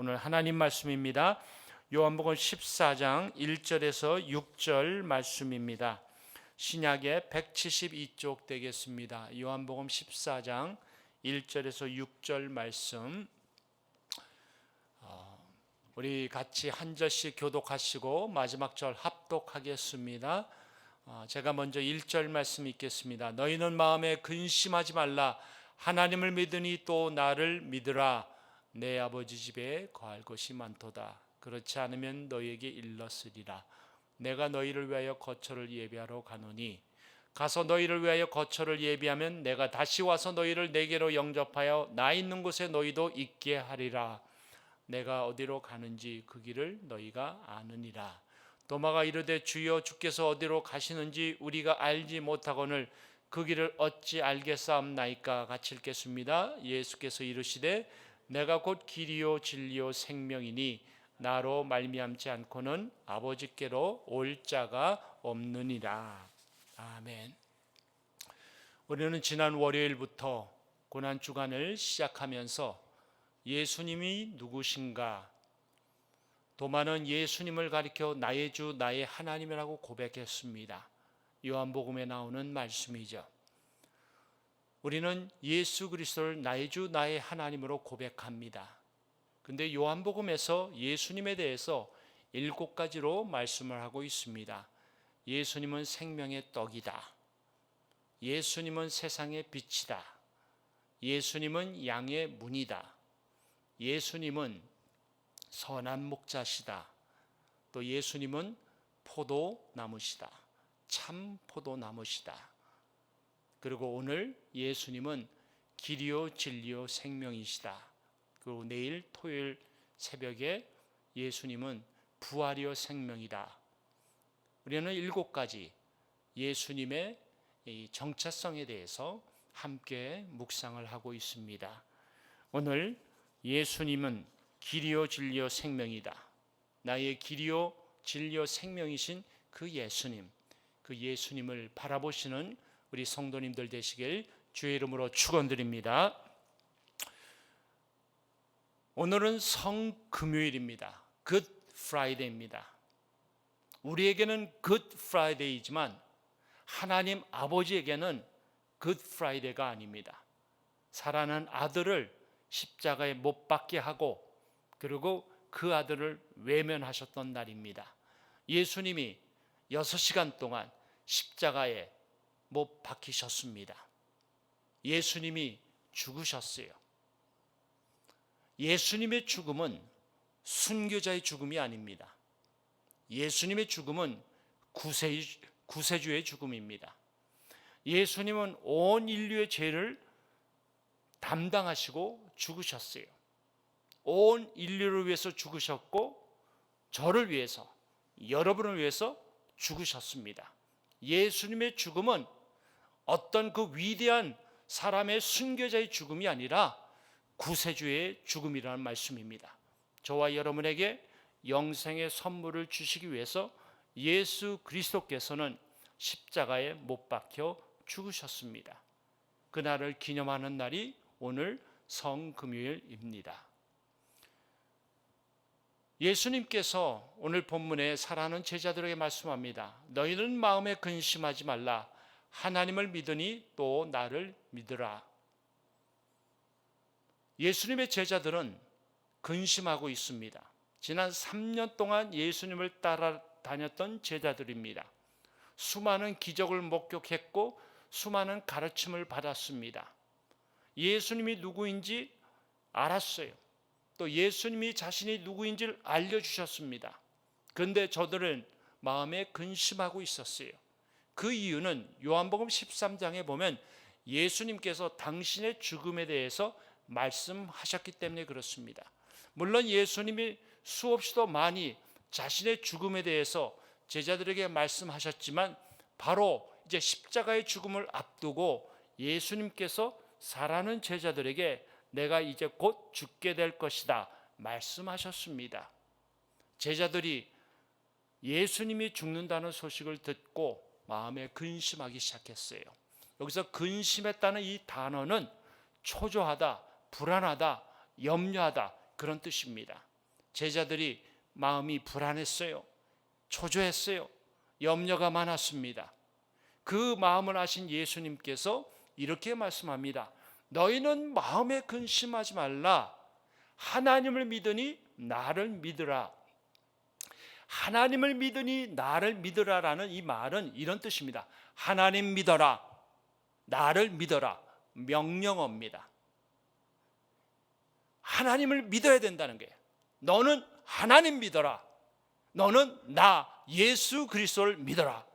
오늘 하나님 말씀입니다. 요한복음 14장 1절에서 6절 말씀입니다. 신약의 172쪽 되겠습니다. 요한복음 14장 1절에서 6절 말씀, 우리 같이 한 절씩 교독하시고 마지막 절 합독하겠습니다. 제가 먼저 1절 말씀 읽겠습니다. 너희는 마음에 근심하지 말라. 하나님을 믿으니 또 나를 믿으라. 내 아버지 집에 거할 것이 많도다. 그렇지 않으면 너희에게 일렀으리라. 내가 너희를 위하여 거처를 예비하러 가노니 가서 너희를 위하여 거처를 예비하면 내가 다시 와서 너희를 내게로 영접하여 나 있는 곳에 너희도 있게 하리라. 내가 어디로 가는지 그 길을 너희가 아느니라. 도마가 이르되 주여 주께서 어디로 가시는지 우리가 알지 못하거늘 그 길을 어찌 알겠사옵나이까. 같이 읽겠습니다. 예수께서 이르시되 내가 곧 길이요 진리요 생명이니 나로 말미암지 않고는 아버지께로 올 자가 없느니라. 아멘. 우리는 지난 월요일부터 고난주간을 시작하면서 예수님이 누구신가, 도마는 예수님을 가리켜 나의 주 나의 하나님이라고 고백했습니다. 요한복음에 나오는 말씀이죠. 우리는 예수 그리스도를 나의 주 나의 하나님으로 고백합니다. 근데 요한복음에서 예수님에 대해서 7가지로 말씀을 하고 있습니다. 예수님은 생명의 떡이다. 예수님은 세상의 빛이다. 예수님은 양의 문이다. 예수님은 선한 목자시다. 또 예수님은 포도나무시다. 참 포도나무시다. 그리고 오늘 예수님은 길이요 진리요 생명이시다. 그리고 내일 토요일 새벽에 예수님은 부활이요 생명이다. 우리는 7가지 예수님의 정체성에 대해서 함께 묵상을 하고 있습니다. 오늘 예수님은 길이요 진리요 생명이다. 나의 길이요 진리요 생명이신 그 예수님, 그 예수님을 바라보시는 우리 성도님들 되시길 주의 이름으로 축원드립니다. 오늘은 성금요일입니다. 굿 프라이데이입니다. 우리에게는 굿 프라이데이지만 하나님 아버지에게는 굿 프라이데이가 아닙니다. 사랑하는 아들을 십자가에 못 박게 하고 그리고 그 아들을 외면하셨던 날입니다. 예수님이 6시간 동안 십자가에 못 박히셨습니다. 예수님이 죽으셨어요. 예수님의 죽음은 순교자의 죽음이 아닙니다. 예수님의 죽음은 구세주의 죽음입니다. 예수님은 온 인류의 죄를 담당하시고 죽으셨어요. 온 인류를 위해서 죽으셨고 저를 위해서, 여러분을 위해서 죽으셨습니다. 예수님의 죽음은 어떤 그 위대한 사람의 순교자의 죽음이 아니라 구세주의 죽음이라는 말씀입니다. 저와 여러분에게 영생의 선물을 주시기 위해서 예수 그리스도께서는 십자가에 못 박혀 죽으셨습니다. 그날을 기념하는 날이 오늘 성금요일입니다. 예수님께서 오늘 본문에 사랑하는 제자들에게 말씀합니다. 너희는 마음에 근심하지 말라. 하나님을 믿으니 또 나를 믿으라. 예수님의 제자들은 근심하고 있습니다. 지난 3년 동안 예수님을 따라다녔던 제자들입니다. 수많은 기적을 목격했고 수많은 가르침을 받았습니다. 예수님이 누구인지 알았어요. 또 예수님이 자신이 누구인지를 알려주셨습니다. 그런데 저들은 마음에 근심하고 있었어요. 그 이유는 요한복음 13장에 보면 예수님께서 당신의 죽음에 대해서 말씀하셨기 때문에 그렇습니다. 물론 예수님이 수없이도 많이 자신의 죽음에 대해서 제자들에게 말씀하셨지만 바로 이제 십자가의 죽음을 앞두고 예수님께서 사랑하는 제자들에게 내가 이제 곧 죽게 될 것이다 말씀하셨습니다. 제자들이 예수님이 죽는다는 소식을 듣고 마음에 근심하기 시작했어요. 여기서 근심했다는 이 단어는 초조하다, 불안하다, 염려하다 그런 뜻입니다. 제자들이 마음이 불안했어요. 초조했어요. 염려가 많았습니다. 그 마음을 아신 예수님께서 이렇게 말씀합니다. 너희는 마음에 근심하지 말라. 하나님을 믿으니 나를 믿으라. 하나님을 믿으니 나를 믿으라라는 이 말은 이런 뜻입니다. 하나님 믿어라. 나를 믿어라. 명령어입니다. 하나님을 믿어야 된다는 거예요. 너는 하나님 믿어라. 너는 나 예수 그리스도를 믿어라.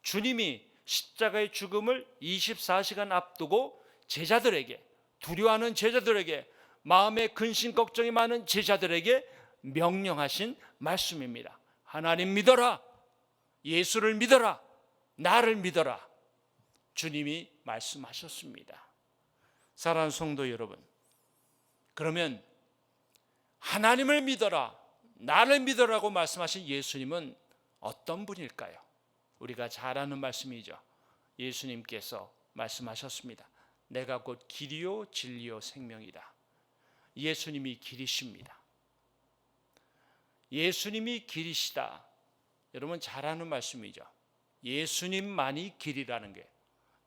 주님이 십자가의 죽음을 24시간 앞두고 제자들에게, 두려워하는 제자들에게, 마음에 근심 걱정이 많은 제자들에게 명령하신 말씀입니다. 하나님 믿어라. 예수를 믿어라. 나를 믿어라. 주님이 말씀하셨습니다. 사랑하는 성도 여러분, 그러면 하나님을 믿어라, 나를 믿어라고 말씀하신 예수님은 어떤 분일까요? 우리가 잘 아는 말씀이죠. 예수님께서 말씀하셨습니다. 내가 곧 길이요 진리요 생명이다. 예수님이 길이십니다. 예수님이 길이시다. 여러분 잘 아는 말씀이죠. 예수님만이 길이라는 게,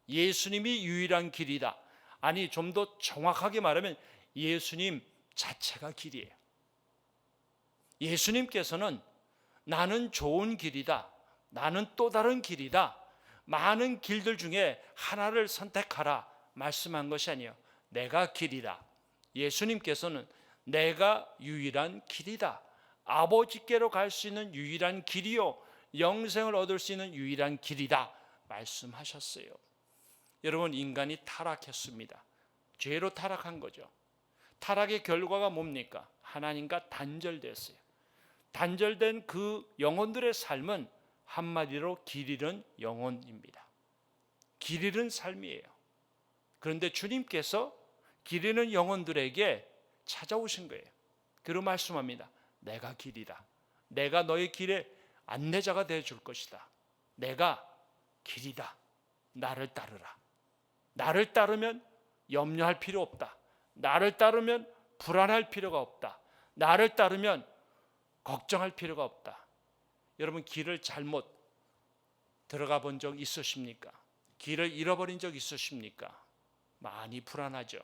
예수님이 유일한 길이다. 아니 좀 더 정확하게 말하면 예수님 자체가 길이에요. 예수님께서는 나는 좋은 길이다, 나는 또 다른 길이다, 많은 길들 중에 하나를 선택하라 말씀한 것이 아니에요. 내가 길이다. 예수님께서는 내가 유일한 길이다, 아버지께로 갈 수 있는 유일한 길이요 영생을 얻을 수 있는 유일한 길이다 말씀하셨어요. 여러분, 인간이 타락했습니다. 죄로 타락한 거죠. 타락의 결과가 뭡니까? 하나님과 단절됐어요. 단절된 그 영혼들의 삶은 한마디로 길 잃은 영혼입니다. 길 잃은 삶이에요. 그런데 주님께서 길 잃은 영혼들에게 찾아오신 거예요. 그리고 말씀합니다. 내가 길이다. 내가 너의 길에 안내자가 되어줄 것이다. 내가 길이다. 나를 따르라. 나를 따르면 염려할 필요 없다. 나를 따르면 불안할 필요가 없다. 나를 따르면 걱정할 필요가 없다. 여러분, 길을 잘못 들어가 본 적 있으십니까? 길을 잃어버린 적 있으십니까? 많이 불안하죠.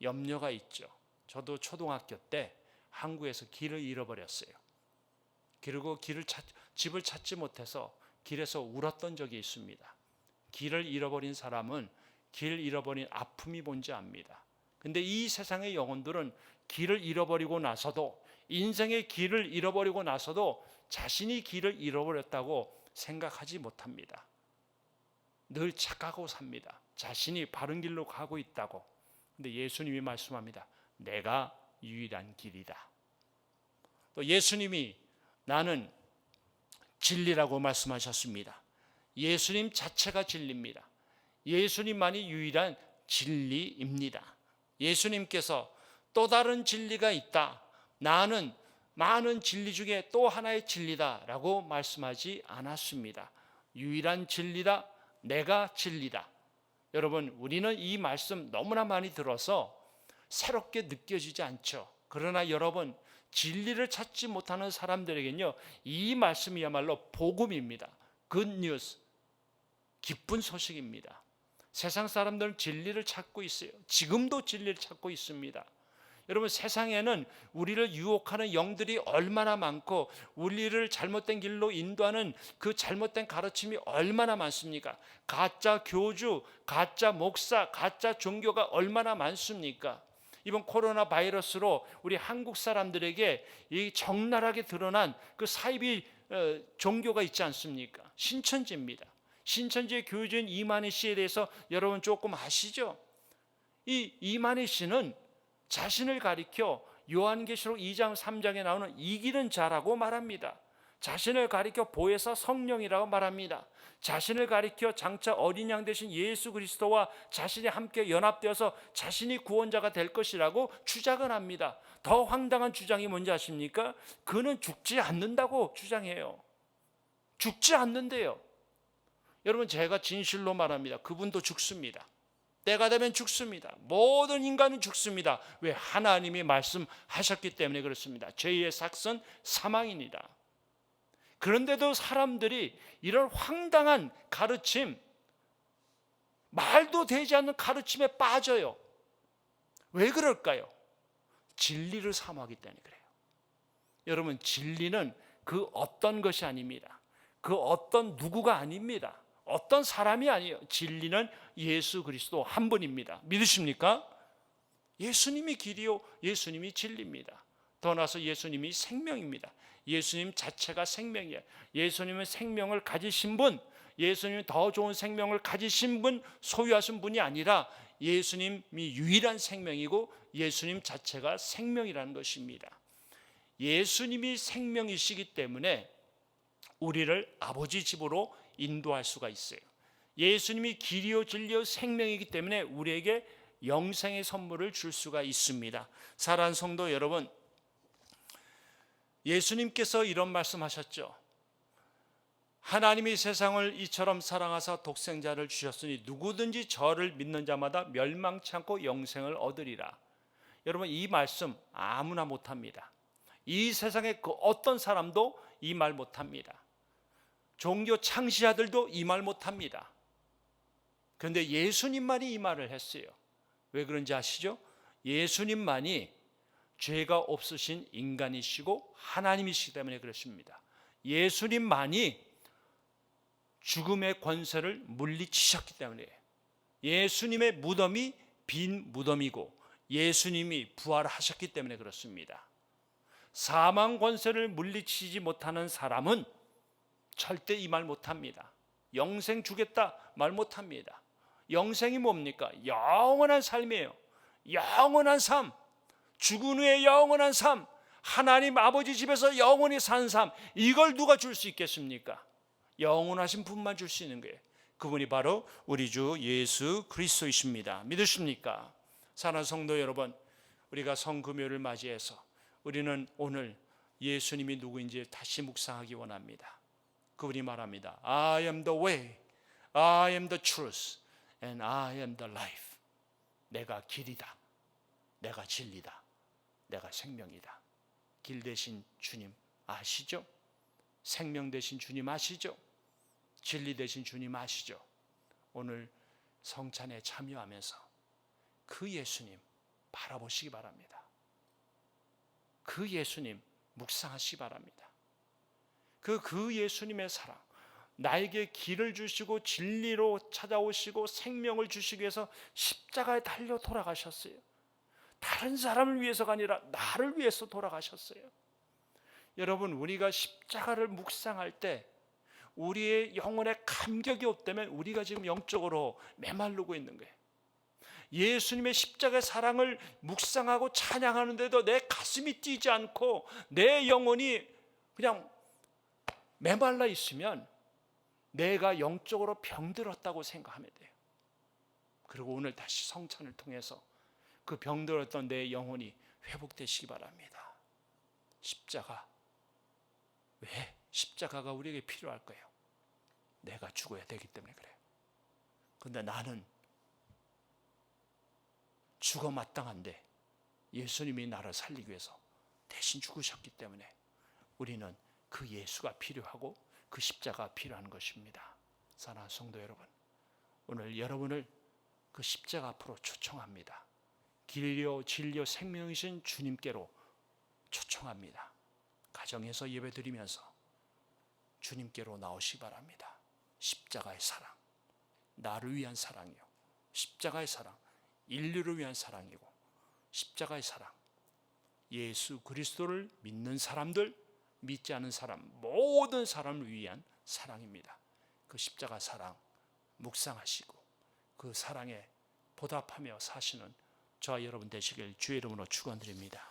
염려가 있죠. 저도 초등학교 때 한국에서 길을 잃어버렸어요. 그리고 집을 찾지 못해서 길에서 울었던 적이 있습니다. 길을 잃어버린 사람은 길 잃어버린 아픔이 뭔지 압니다. 근데 이 세상의 영혼들은 길을 잃어버리고 나서도, 인생의 길을 잃어버리고 나서도 자신이 길을 잃어버렸다고 생각하지 못합니다. 늘 착각하고 삽니다. 자신이 바른 길로 가고 있다고. 근데 예수님이 말씀합니다. 내가 유일한 길이다. 또 예수님이 나는 진리라고 말씀하셨습니다. 예수님 자체가 진리입니다. 예수님만이 유일한 진리입니다. 예수님께서 또 다른 진리가 있다, 나는 많은 진리 중에 또 하나의 진리다라고 말씀하지 않았습니다. 유일한 진리다, 내가 진리다. 여러분, 우리는 이 말씀 너무나 많이 들어서 새롭게 느껴지지 않죠. 그러나 여러분, 진리를 찾지 못하는 사람들에게는요, 이 말씀이야말로 복음입니다. 굿뉴스, 기쁜 소식입니다. 세상 사람들은 진리를 찾고 있어요. 지금도 진리를 찾고 있습니다. 여러분, 세상에는 우리를 유혹하는 영들이 얼마나 많고 우리를 잘못된 길로 인도하는 그 잘못된 가르침이 얼마나 많습니까? 가짜 교주, 가짜 목사, 가짜 종교가 얼마나 많습니까? 이번 코로나 바이러스로 우리 한국 사람들에게 이 적나라하게 드러난 그 사이비 종교가 있지 않습니까? 신천지입니다. 신천지의 교주인 이만희 씨에 대해서 여러분 조금 아시죠? 이 이만희 씨는 자신을 가리켜 요한계시록 2장 3장에 나오는 이기는 자라고 말합니다. 자신을 가리켜 보혜사 성령이라고 말합니다. 자신을 가리켜 장차 어린 양 되신 예수 그리스도와 자신이 함께 연합되어서 자신이 구원자가 될 것이라고 주장을 합니다. 더 황당한 주장이 뭔지 아십니까? 그는 죽지 않는다고 주장해요. 죽지 않는데요. 여러분, 제가 진실로 말합니다. 그분도 죽습니다. 때가 되면 죽습니다. 모든 인간은 죽습니다. 왜? 하나님이 말씀하셨기 때문에 그렇습니다. 죄의 삭은 사망이니라. 그런데도 사람들이 이런 황당한 가르침, 말도 되지 않는 가르침에 빠져요. 왜 그럴까요? 진리를 사모하기 때문에 그래요. 여러분, 진리는 그 어떤 것이 아닙니다. 그 어떤 누구가 아닙니다. 어떤 사람이 아니에요. 진리는 예수 그리스도 한 분입니다. 믿으십니까? 예수님이 길이요, 예수님이 진리입니다. 더 나아서 예수님이 생명입니다. 예수님 자체가 생명이에요. 예수님은 생명을 가지신 분, 예수님은 더 좋은 생명을 가지신 분, 소유하신 분이 아니라 예수님이 유일한 생명이고 예수님 자체가 생명이라는 것입니다. 예수님이 생명이시기 때문에 우리를 아버지 집으로 인도할 수가 있어요. 예수님이 길이요 진리요 생명이기 때문에 우리에게 영생의 선물을 줄 수가 있습니다. 사랑하는 성도 여러분, 예수님께서 이런 말씀하셨죠. 하나님이 세상을 이처럼 사랑하사 독생자를 주셨으니 누구든지 저를 믿는 자마다 멸망치 않고 영생을 얻으리라. 여러분, 이 말씀 아무나 못합니다. 이 세상의 그 어떤 사람도 이 말 못합니다. 종교 창시자들도 이 말 못합니다. 그런데 예수님만이 이 말을 했어요. 왜 그런지 아시죠? 예수님만이 죄가 없으신 인간이시고 하나님이시기 때문에 그렇습니다. 예수님만이 죽음의 권세를 물리치셨기 때문이에요. 예수님의 무덤이 빈 무덤이고 예수님이 부활하셨기 때문에 그렇습니다. 사망 권세를 물리치지 못하는 사람은 절대 이 말 못합니다. 영생 주겠다 말 못합니다. 영생이 뭡니까? 영원한 삶이에요. 영원한 삶, 죽은 후에 영원한 삶, 하나님 아버지 집에서 영원히 사는 삶, 이걸 누가 줄 수 있겠습니까? 영원하신 분만 줄 수 있는 거예요. 그분이 바로 우리 주 예수 그리스도이십니다. 믿으십니까? 사랑하는 성도 여러분, 우리가 성금요를 맞이해서 우리는 오늘 예수님이 누구인지 다시 묵상하기 원합니다. 그분이 말합니다. I am the way, I am the truth, and I am the life. 내가 길이다, 내가 진리다, 내가 생명이다. 길 대신 주님 아시죠? 생명 대신 주님 아시죠? 진리 대신 주님 아시죠? 오늘 성찬에 참여하면서 그 예수님 바라보시기 바랍니다. 그 예수님 묵상하시기 바랍니다. 그 예수님의 사랑, 나에게 길을 주시고 진리로 찾아오시고 생명을 주시기 위해서 십자가에 달려 돌아가셨어요. 다른 사람을 위해서가 아니라 나를 위해서 돌아가셨어요. 여러분, 우리가 십자가를 묵상할 때 우리의 영혼에 감격이 없다면 우리가 지금 영적으로 메마르고 있는 거예요. 예수님의 십자가의 사랑을 묵상하고 찬양하는데도 내 가슴이 뛰지 않고 내 영혼이 그냥 메말라 있으면 내가 영적으로 병들었다고 생각하면 돼요. 그리고 오늘 다시 성찬을 통해서 그 병들었던 내 영혼이 회복되시기 바랍니다. 십자가, 왜? 십자가가 우리에게 필요할 거예요. 내가 죽어야 되기 때문에 그래요. 그런데 나는 죽어 마땅한데 예수님이 나를 살리기 위해서 대신 죽으셨기 때문에 우리는 그 예수가 필요하고 그 십자가가 필요한 것입니다. 사랑하는 성도 여러분, 오늘 여러분을 그 십자가 앞으로 초청합니다. 길이요 진리요 생명이신 주님께로 초청합니다. 가정에서 예배드리면서 주님께로 나오시기 바랍니다. 십자가의 사랑, 나를 위한 사랑이요, 십자가의 사랑, 인류를 위한 사랑이고 십자가의 사랑, 예수 그리스도를 믿는 사람들, 믿지 않은 사람, 모든 사람을 위한 사랑입니다. 그 십자가 사랑 묵상하시고 그 사랑에 보답하며 사시는 저와 여러분 되시길 주의 이름으로 축원드립니다.